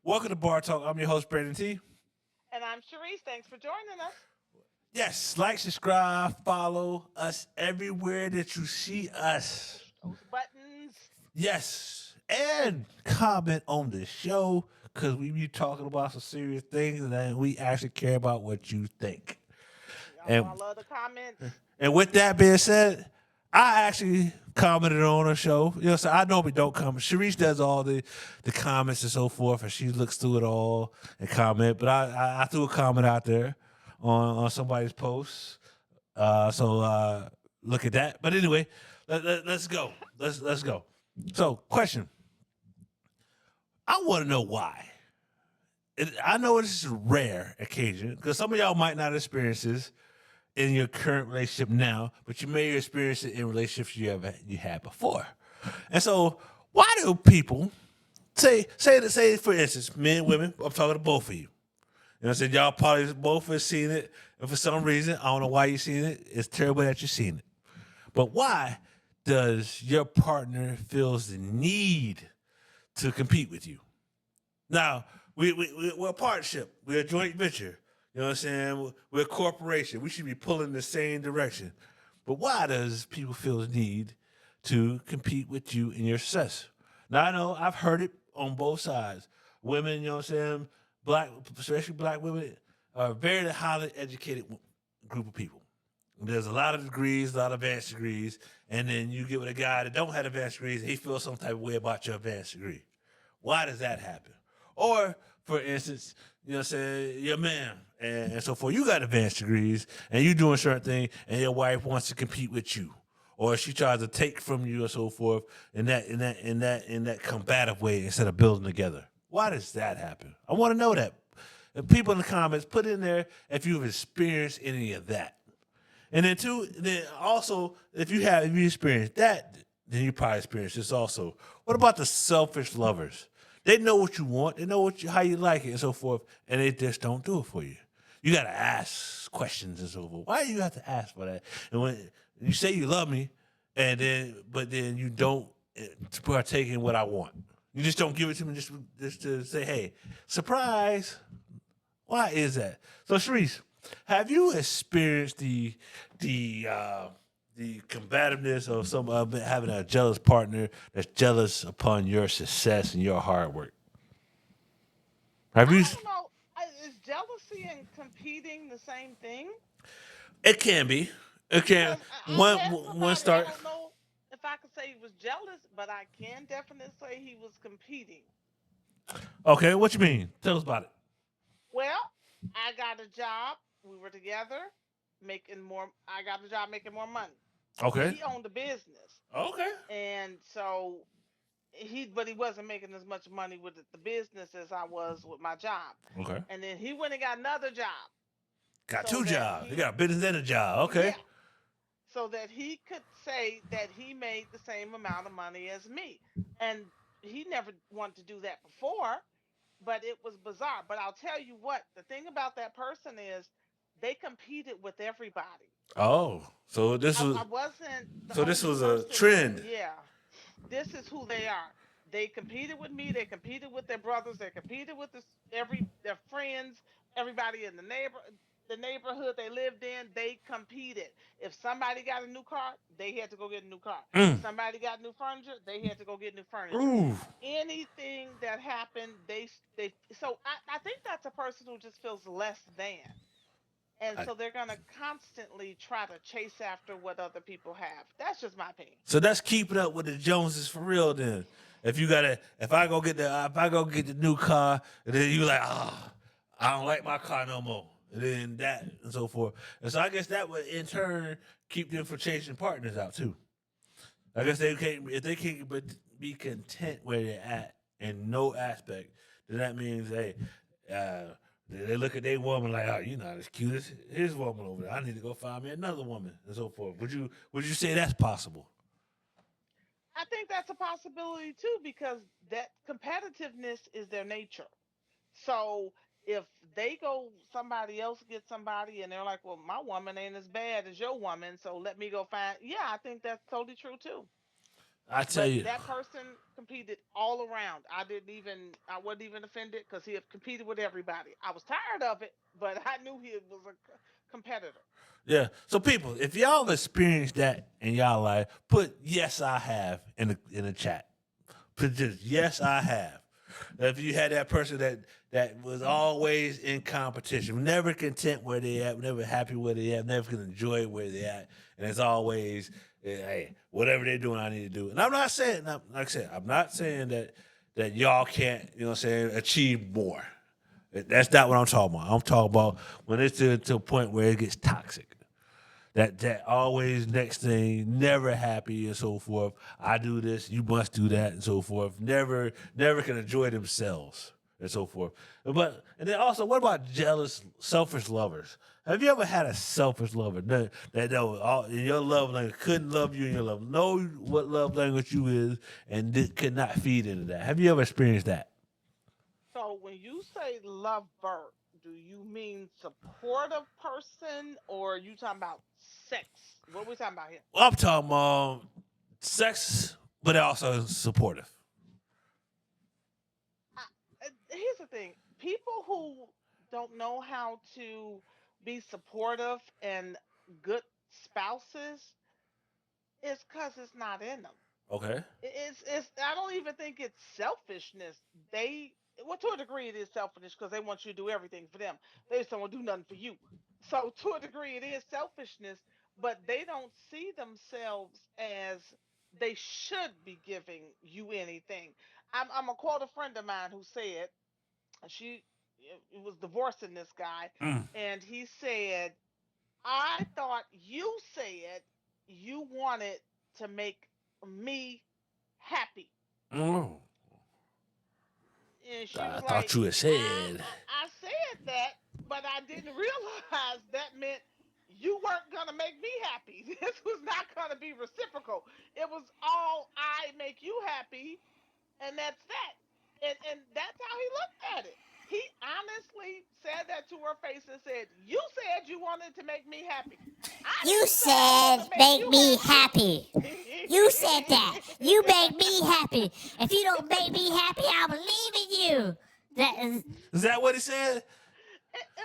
Welcome to Bar Talk. I'm your host, Brandon T. And I'm Sharice. Thanks for joining us. Yes, like, subscribe, follow us everywhere that you see us. Push those buttons. Yes, and comment on the show because we be talking about some serious things and we actually care about what you think. Y'all know And I love the comments. and with that being said, I actually commented on a show. So I normally don't comment. Sharice does all the comments and so forth, and she looks through it all and comment. But I threw a comment out there on somebody's post. So look at that. But anyway, let's go. Let's go. So question: I want to know why. I know this is a rare occasion because some of y'all might not experience this in your current relationship now, but you may experience it in relationships you had before. And so, why do people say for instance, men and women? I'm talking to both of you. You know what I'm saying? Y'all probably both have seen it, and for some reason, I don't know why you've seen it. It's terrible that you've seen it. But why does your partner feels the need to compete with you? Now, we're a partnership. We're a joint venture. You know what I'm saying? We're a corporation. We should be pulling in the same direction. But why does people feel the need to compete with you in your success? Now, I know I've heard it on both sides. Women, you know what I'm saying? Black, especially black women, are a very highly educated group of people. There's a lot of degrees, a lot of advanced degrees, and then you get with a guy that don't have advanced degrees, and he feels some type of way about your advanced degree. Why does that happen? Or, for instance, you know what I'm saying, your man, and so forth, you got advanced degrees, and you doing certain thing, and your wife wants to compete with you. Or she tries to take from you and so forth in that combative way instead of building together. Why does that happen? I want to know that. And people in the comments, put in there if you've experienced any of that. And then two, then also if you experienced that, then you probably experienced this also. What about the selfish lovers? They know what you want, they know how you like it and so forth, and they just don't do it for you. You gotta ask questions and so forth. Why do you have to ask for that? And when you say you love me, but then you don't partake in what I want. You just don't give it to me just to say, hey, surprise. Why is that? So, Sharice, have you experienced the combativeness of some having a jealous partner that's jealous upon your success and your hard work? Have I you? don't know. Is jealousy and competing the same thing? It can be. It can. Because I've One met one somebody, I start. don't know if I could say he was jealous, but I can definitely say he was competing. Okay, what you mean? Tell us about it. Well, I got a job. We were together making more. I got a job making more money. Okay. He owned a business. Okay. And so but he wasn't making as much money with the business as I was with my job. Okay. And then he went and got another job Got so two that jobs. You he got a business and a job. Okay. yeah, so that he could say that he made the same amount of money as me. And he never wanted to do that before, but it was bizarre. But I'll tell you what, the thing about that person is they competed with everybody. Oh, so this was I wasn't the so this only was a person. trend. Yeah, this is who they are. They competed with me. They competed with their brothers. They competed with their friends, everybody in the neighborhood they lived in. They competed. If somebody got a new car, they had to go get a new car. If Mm. somebody got new furniture, they had to go get new furniture. Ooh. Anything that happened, they. So I think that's a person who just feels less than. And I, so they're going to constantly try to chase after what other people have. That's just my opinion. So that's keeping up with the Joneses for real. Then, if I go get the new car, and then you like, I don't like my car no more, and then that and so forth. And so I guess that would in turn keep them from chasing partners out too. I guess they can't if they can't but be content where they're at in no aspect. Then that means they look at their woman like, oh, you're not as cute as his woman over there. I need to go find me another woman and so forth. Would you say that's possible? I think that's a possibility too because that competitiveness is their nature. So if they go somebody else gets somebody and they're like, "Well, my woman ain't as bad as your woman, so let me go find." Yeah, I think that's totally true too. I tell But you, that person competed all around. I wasn't even offended because he had competed with everybody. I was tired of it, but I knew he was a competitor. yeah. So people, if y'all have experienced that in y'all life, put yes I have in the chat. Put just yes I have. If you had that person that was always in competition, never content where they at, never happy where they at, never can enjoy where they at, and it's always hey, whatever they're doing, I need to do. And I'm not saying, like I said, I'm not saying that y'all can't, you know, what I'm saying, achieve more. That's not what I'm talking about. I'm talking about when it's to a point where it gets toxic. That always next thing, never happy and so forth. I do this, you must do that and so forth. Never can enjoy themselves and so forth. But and then also, what about jealous, selfish lovers? Have you ever had a selfish lover that was all in your love language couldn't love you in your love, know what love language you is, and could not feed into that? Have you ever experienced that? So when you say lover, do you mean supportive person or are you talking about sex? What are we talking about here? Well, I'm talking sex, but also supportive. Here's the thing: people who don't know how to be supportive and good spouses is because it's not in them. Okay. It's I don't even think it's selfishness. They well to a degree it is selfishness because they want you to do everything for them. They just don't want to do nothing for you. So to a degree it is selfishness, but they don't see themselves as they should be giving you anything. I'm a quote a friend of mine who said she was divorcing this guy, Mm. and he said, "I thought you said you wanted to make me happy." Mm. And she I was thought like, you had said. I said that, but I didn't realize that meant you weren't going to make me happy. This was not going to be reciprocal. It was all I make you happy, and that's that. And that's how he looked at it. He honestly said that to her face and said, "You said you wanted to make me happy. I You didn't say I want said to make make you me happy." happy. You said that. You make me happy. If you don't make me happy, I'm leaving you. That is, Is that what he said?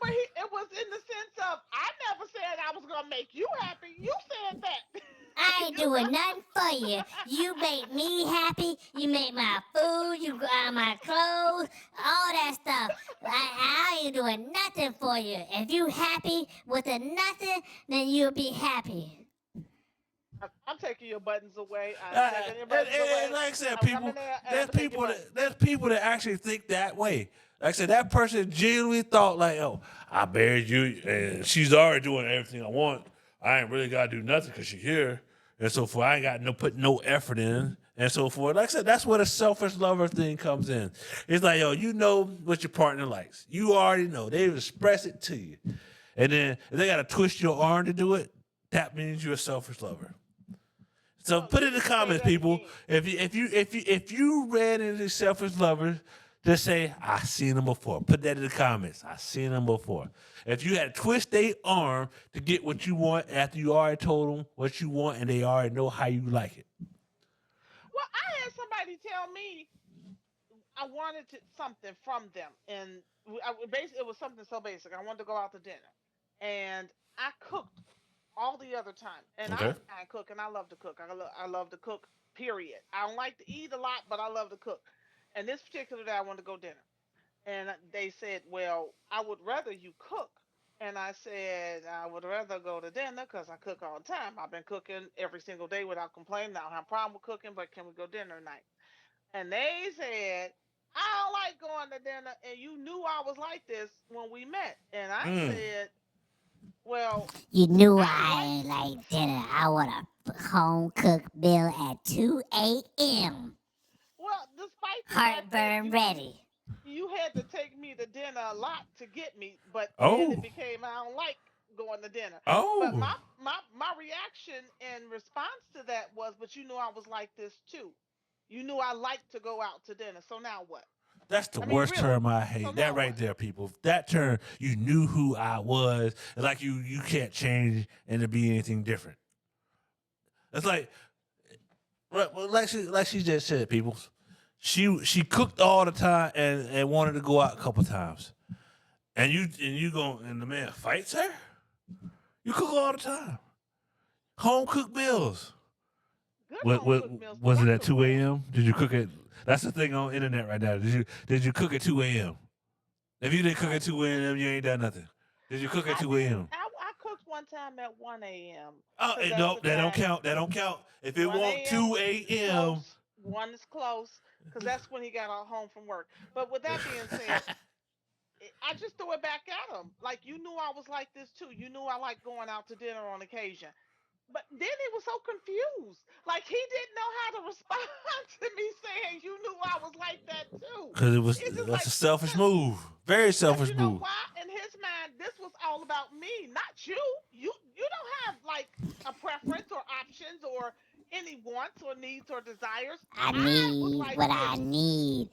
But it was in the sense of I never said I was gonna make you happy. You said that. I ain't You doing know? nothing for you. You make me happy. You make my food. You buy my clothes. All that stuff. I ain't doing nothing for you. If you happy with a nothing, then you'll be happy. I'm taking your buttons away. I'm taking your buttons And away. like I said, I'm coming people, there and I'm gonna take your buttons. there's people that actually think that way. Like I said, that person genuinely thought like, "Oh, I married you, and she's already doing everything I want. I ain't really gotta do nothing because she's here, and so forth. I ain't got no put no effort in, and so forth." Like I said, that's where the selfish lover thing comes in. It's like, yo, you know what your partner likes. You already know. They express it to you, and then if they gotta twist your arm to do it, that means you're a selfish lover. So Well, put you in the need to say comments, that people. again. If you ran into selfish lovers, just say I seen them before. Put that in the comments. I seen them before. If you had to twist their arm to get what you want after you already told them what you want and they already know how you like it. Well, I had somebody tell me I wanted something from them, and basically it was something so basic. I wanted to go out to dinner, and I cooked all the other time, and I Okay. don't mind cooking. I love to cook. I love to cook. Period. I don't like to eat a lot, but I love to cook. And this particular day, I wanted to go dinner, and they said, "Well, I would rather you cook." And I said, "I would rather go to dinner because I cook all the time. I've been cooking every single day without complaining. I don't have a problem with cooking, but can we go dinner tonight?" And they said, "I don't like going to dinner, and you knew I was like this when we met." And I Mm. said, "Well, You knew I I like." ain't like dinner. I want a home cooked meal at 2 a.m. Well, despite the fact that Heartburn ready. you had to take me to dinner a lot to get me, but then it Oh. became I don't like going to dinner. But Oh. my reaction in response to that was, "But you knew I was like this too. You knew I liked to go out to dinner. So now what? That's the I mean, worst really. term I So hate. That now right what?" there, people. That term, you knew who I was. It's like you can't change and to be anything different. It's like Well, like she just said, people. She cooked all the time and wanted to go out a couple times. And the man fights her. You cook all the time. Home cooked meals. Good What, home what cooked meals, because was I it at cook 2 well. a.m.? Did you cook it? That's the thing on internet right now. Did you cook at 2 a.m.? If you didn't cook at 2 a.m., you ain't done nothing. Did you cook at I 2 did. a.m.? I cooked one time at 1 a.m. Oh, because that's no, the that don't time. count. That don't count. If it 1 won't a.m. 2 is a.m. close. One is close because that's when he got home from work. But with that being said, I just threw it back at him. Like, you knew I was like this too. You knew I like going out to dinner on occasion. But then he was so confused. Like, he didn't know how to respond to me saying you knew I was like that too. Because It's just that's a like, selfish because move. Very Cause selfish you know move. why? In his mind, this was all about me, not you. You don't have like a preference or options or any wants or needs or desires. I I was need like what this. I need.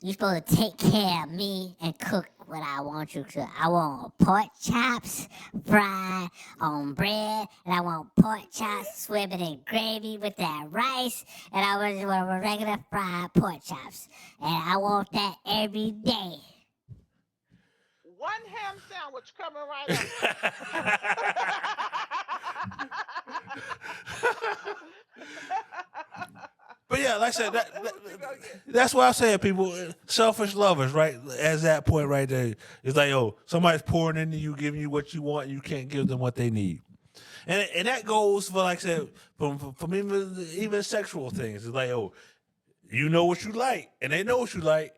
You supposed to take care of me and cook what I want you to. I want pork chops fried on bread, and I want pork chops swimming in gravy with that rice, and I just want regular fried pork chops, and I want that every day. One ham sandwich coming right up. But yeah, like I So said, what you gonna get? that's why I say people, selfish lovers, right? As that point right there, it's like, oh, somebody's pouring into you, giving you what you want, and you can't give them what they need. And that goes for, like I said, from even sexual things. It's like, oh, you know what you like, and they know what you like.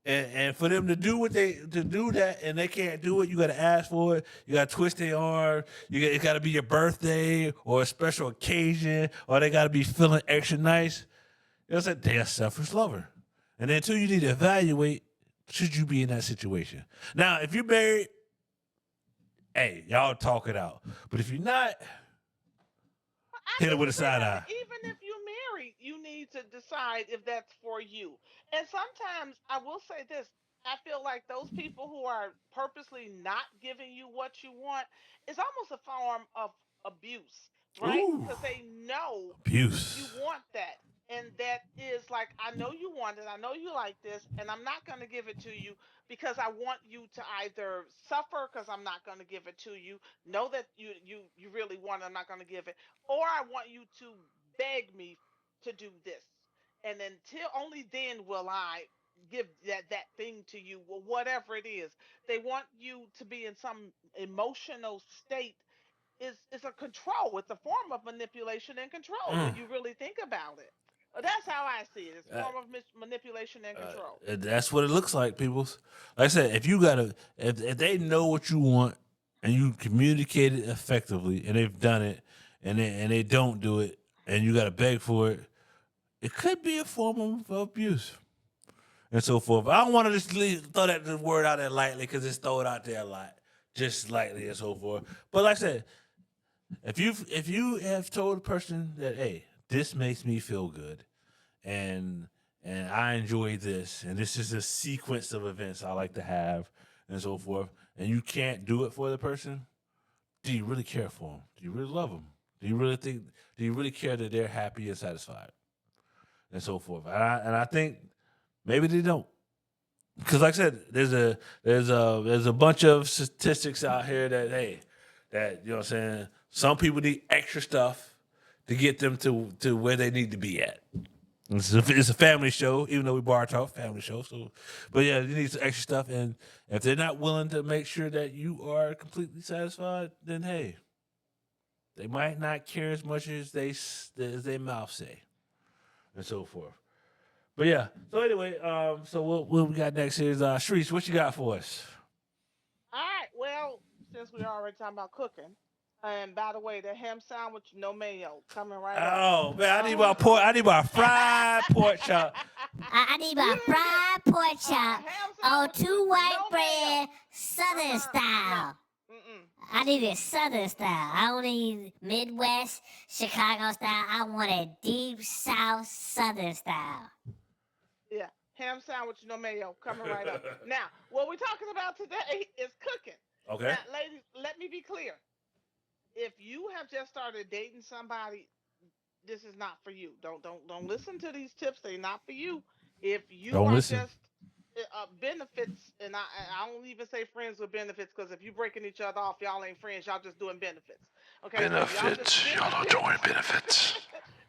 And for them to do to do that, and they can't do it, you got to ask for it. You got to twist their arm. It got to be your birthday or a special occasion, or they got to be feeling extra nice. It's like they're a selfish lover. And then too, you need to evaluate, should you be in that situation. Now, if you're married, hey, y'all talk it out. But if you're not, I hit it with a disagree side with eye. it. Even if you're married, you need to decide if that's for you. And sometimes I will say this. I feel like those people who are purposely not giving you what you want is almost a form of abuse, right? Ooh, Because they know you abuse. want that. And that is like, I know you want it. I know you like this. And I'm not going to give it to you because I want you to either suffer because I'm not going to give it to you, know that you really want it, I'm not going to give it, or I want you to beg me to do this. And until only then will I give that thing to you, or whatever it is. They want you to be in some emotional state. Is a control. It's a form of manipulation and control Mm. when you really think about it. That's how I see it. It's a Uh, form of manipulation and control. that's what it looks like, people. Like I said, if they know what you want and you communicate it effectively, and they've done it, and they don't do it, and you gotta beg for it, it could be a form of abuse and so forth. I don't want to just throw that word out there lightly because it's thrown out there a lot, just lightly and so forth. But like I said, if you have told a person that, hey, this makes me feel good, and I enjoy this, and this is a sequence of events I like to have, and so forth, and you can't do it for the person, do you really care for them? Do you really love them? Do you really think? Do you really care that they're happy and satisfied, and so forth? And I think maybe they don't, because like I said, there's a bunch of statistics out here that, hey, that, you know what I'm saying, some people need extra stuff to get them to where they need to be at. It's a family show, even though we bar talk family show. So, but yeah, you need some extra stuff, and if they're not willing to make sure that you are completely satisfied, then hey, they might not care as much as they mouth say, and so forth. But yeah. So anyway, so what we got next is Shreese, what you got for us? All right. Well, since we're already talking about cooking, and by the way, the ham sandwich, no mayo, coming right up. Oh man, Um, I need my fried pork chop. I need you my didn't get fried pork chop ham on sandwich with two white no mayo. bread, Southern No. style. Mm-mm. I need it Southern style. I don't need Midwest, Chicago style. I want it deep South Southern style. Yeah, ham sandwich, no mayo, coming right up. Now, what we're talking about today is cooking. Okay. Now, ladies, let me be clear. If you have just started dating somebody, this is not for you. Don't listen to these tips. They're not for you. If you Don't are listen. just benefits, and I don't even say friends with benefits because if you breaking each other off, y'all ain't friends. Y'all just doing benefits. Okay, so if y'all just Benefits. Y'all are doing benefits,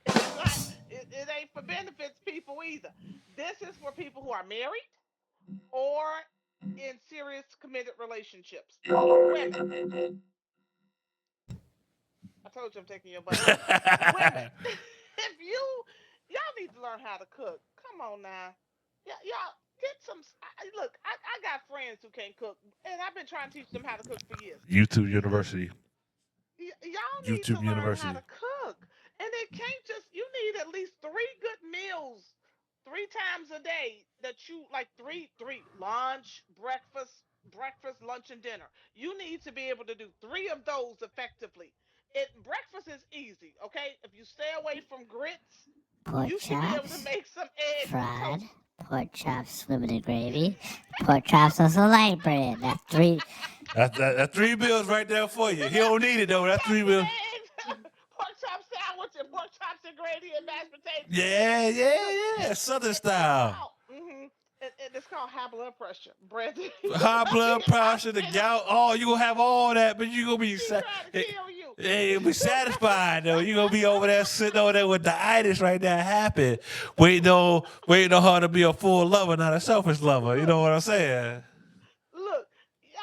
benefits. it's not. It ain't for benefits people either. This is for people who are married or in serious committed relationships. Women, I told you I'm taking your butt there. Women, if y'all need to learn how to cook. Come on now, y'all get some. Look, I got friends who can't cook, and I've been trying to teach them how to cook for years. YouTube You University. y'all need to YouTube learn how University. to cook, and it can't just. You need at least three good meals, 3 times a day. That you like three lunch, breakfast, lunch, and dinner. You need to be able to do three of those effectively. Breakfast is easy, okay? If you stay away from grits, Pork you should be able to chops, make some eggs and fried. toast. Pork chops swimming in gravy. Pork chops on some light bread. That's three. That's 3 bills right there for you. He don't need it though. Pork That's three chops and bills. eggs, pork chop sandwich, and pork chops and gravy and mashed potatoes. Yeah, Look, yeah, yeah. Southern it's style. called it's called high blood pressure, Brandon. High blood I'm pressure, the finished. gout. Oh, you gonna have all that, but you gonna be She trying to kill you. you'll be satisfied though. You gonna be over there sitting over there with the itis right there, happy, waiting on her to be a full lover, not a selfish lover. You Look, know what I'm saying? look, yeah,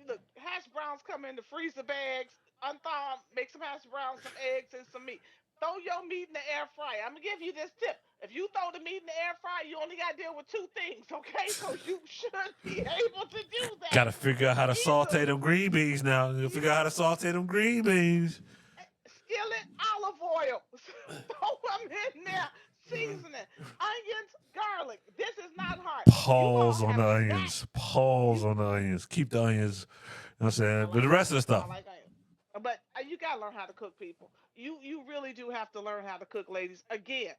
look. Hash browns come in the freezer bags. Unthaw 'em, make some hash browns, some eggs, and some meat. Throw your meat in the air fryer. I'm gonna give you this tip. If you throw the meat in the air fryer, you only gotta deal with two things, okay? So you should be able to do that Gotta figure out how to saute easily. them green beans now. You figure out how to saute them green beans. Skillet olive oil. Throw them in there. Seasoning, onions, garlic. This is not hard. You Pause gonna on have the a snack. onions. Pause You on the onions. Keep the onions. You know what I'm I saying? But the like rest of the onions. I stuff. like onions. But you gotta learn how to cook, people. You really do have to learn how to cook, ladies. Again,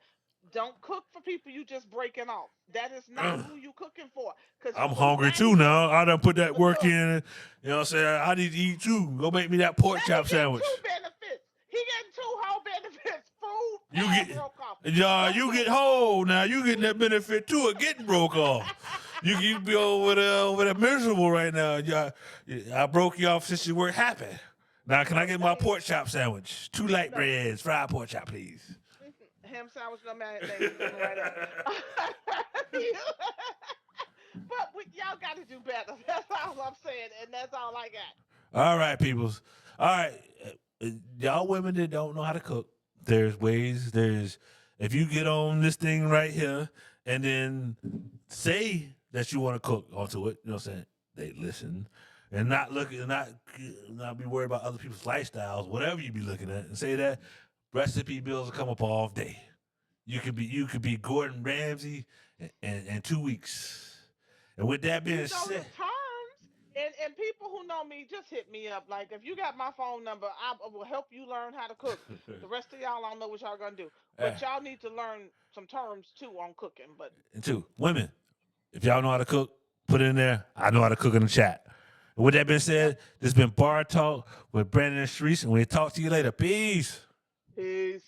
don't cook for people you just breaking off. That is not who you cooking for. Cause I'm you will hungry too bang them. now. I done put that work Look, in. You know what I'm saying? I need to eat too. Go make me that pork now he chop getting sandwich. two benefits. He getting two whole benefits: food You and get, broke off. Go you with get it. whole now. You getting that benefit too of getting broke off. You be over there miserable right now. Yeah, I broke you off since you weren't happy. Now can I get my Hey, pork chop sandwich? 2 light no. breads, fried pork chop, please. Ham sandwich, no mayonnaise, coming right up. But y'all got to do better. That's all I'm saying, and that's all I got. All right, peoples. All right, y'all women that don't know how to cook, there's ways. There's if you get on this thing right here and then say that you want to cook onto it. You know what I'm saying? They listen and not look not be worried about other people's lifestyles, whatever you be looking at, and say that recipe bills will come up all day. You could be Gordon Ramsay in 2 weeks. And with that You being know the said, terms, and people who know me just hit me up. Like if you got my phone number, I will help you learn how to cook. The rest of y'all, I don't know what y'all gonna do, uh, but y'all need to learn some terms too on cooking. But and two, women, if y'all know how to cook, put it in there. I know how to cook in the chat. And with that being yep, said, this has been Bar Talk with Brandon and Sharice, and we'll talk to you later. Peace. peace.